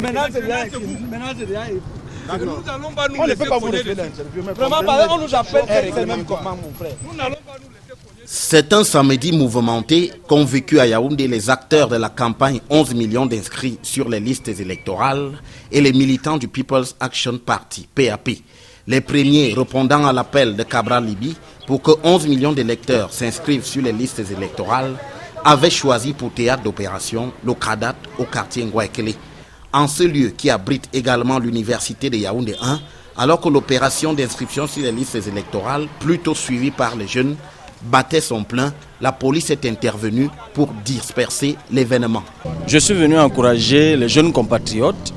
Maintenant, c'est bien. Nous n'allons pas nous laisser cogner dessus. Vraiment, on nous appelle même comment, mon frère. Nous n'allons pas nous laisser cogner. C'est un samedi mouvementé qu'ont vécu à Yaoundé les acteurs de la campagne 11 millions d'inscrits sur les listes électorales et les militants du People's Action Party, PAP. Les premiers répondant à l'appel de Cabral Libye pour que 11 millions d'électeurs s'inscrivent sur les listes électorales avaient choisi pour théâtre d'opération le Kadat au quartier Ngouaekele, en ce lieu qui abrite également l'université de Yaoundé 1, alors que l'opération d'inscription sur les listes électorales, plutôt suivie par les jeunes, battait son plein. La police est intervenue pour disperser l'événement. Je suis venu encourager les jeunes compatriotes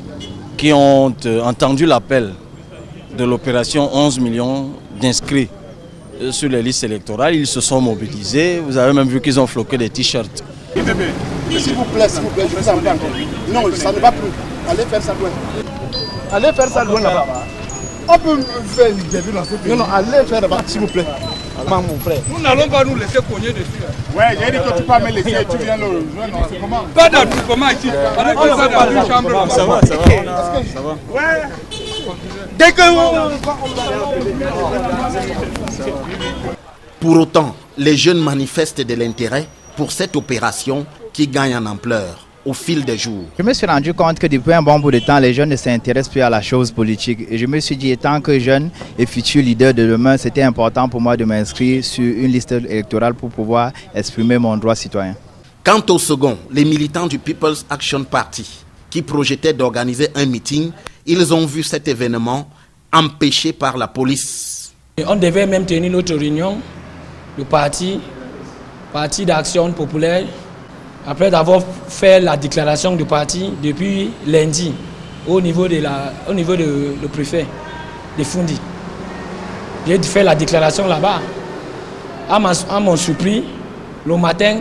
qui ont entendu l'appel de l'opération 11 millions d'inscrits sur les listes électorales. Ils se sont mobilisés. Vous avez même vu qu'ils ont floqué des t-shirts. S'il vous plaît, je vous en prie. Non, ça ne va plus. Allez faire ça loin. Allez faire ça loin là-bas. On peut faire une début dans ce pays. Non, allez faire là-bas, s'il vous plaît. Comment, mon frère? Nous n'allons pas nous laisser cogner dessus. Ouais, j'ai dit que tu peux me laisser et tu viens le rejoindre. C'est comment? Pas d'attroupement ici. On n'est pas dans une chambre. Ça va. Ouais. Dès que Pour autant, les jeunes manifestent de l'intérêt pour cette opération qui gagne en ampleur au fil des jours. Je me suis rendu compte que depuis un bon bout de temps, les jeunes ne s'intéressent plus à la chose politique. Et je me suis dit, étant que jeune et futur leader de demain, c'était important pour moi de m'inscrire sur une liste électorale pour pouvoir exprimer mon droit citoyen. Quant au second, les militants du People's Action Party, qui projetaient d'organiser un meeting, ils ont vu cet événement empêché par la police. On devait même tenir notre réunion, le parti d'action populaire, après d'avoir fait la déclaration du parti depuis lundi au niveau de le préfet de Fundi. J'ai fait la déclaration là-bas. À mon surpris, le matin,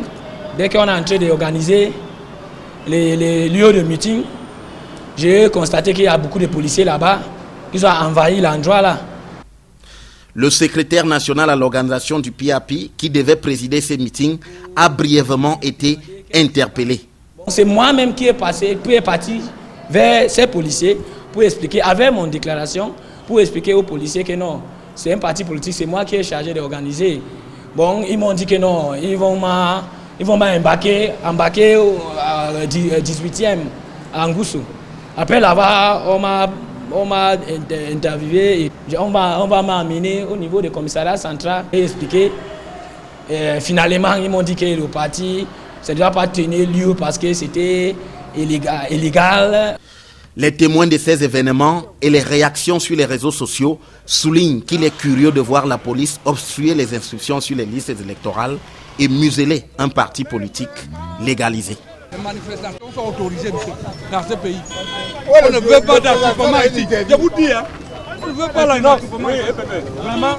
dès qu'on est en train d'organiser les lieux de meeting, j'ai constaté qu'il y a beaucoup de policiers là-bas qui ont envahi l'endroit là. Le secrétaire national à l'organisation du PAP, qui devait présider ces meetings, a brièvement été interpellé. C'est moi-même qui est parti vers ces policiers pour expliquer, avec mon déclaration, pour expliquer aux policiers que non, c'est un parti politique, c'est moi qui est chargé d'organiser. Bon, ils m'ont dit que non, ils vont m'embarquer au 18e à Ngoussou. Après là-bas, on m'a interviewé et on va m'amener au niveau du commissariat central et expliquer. Finalement, ils m'ont dit que le parti, ça ne doit pas tenir lieu parce que c'était illégal. Les témoins de ces événements et les réactions sur les réseaux sociaux soulignent qu'il est curieux de voir la police obstruer les inscriptions sur les listes électorales et museler un parti politique légalisé. Les manifestations sont autorisées dans ce pays. On ne veut pas d'attroupement ici. Je vous dis, on ne veut pas l'attroupement. Vraiment.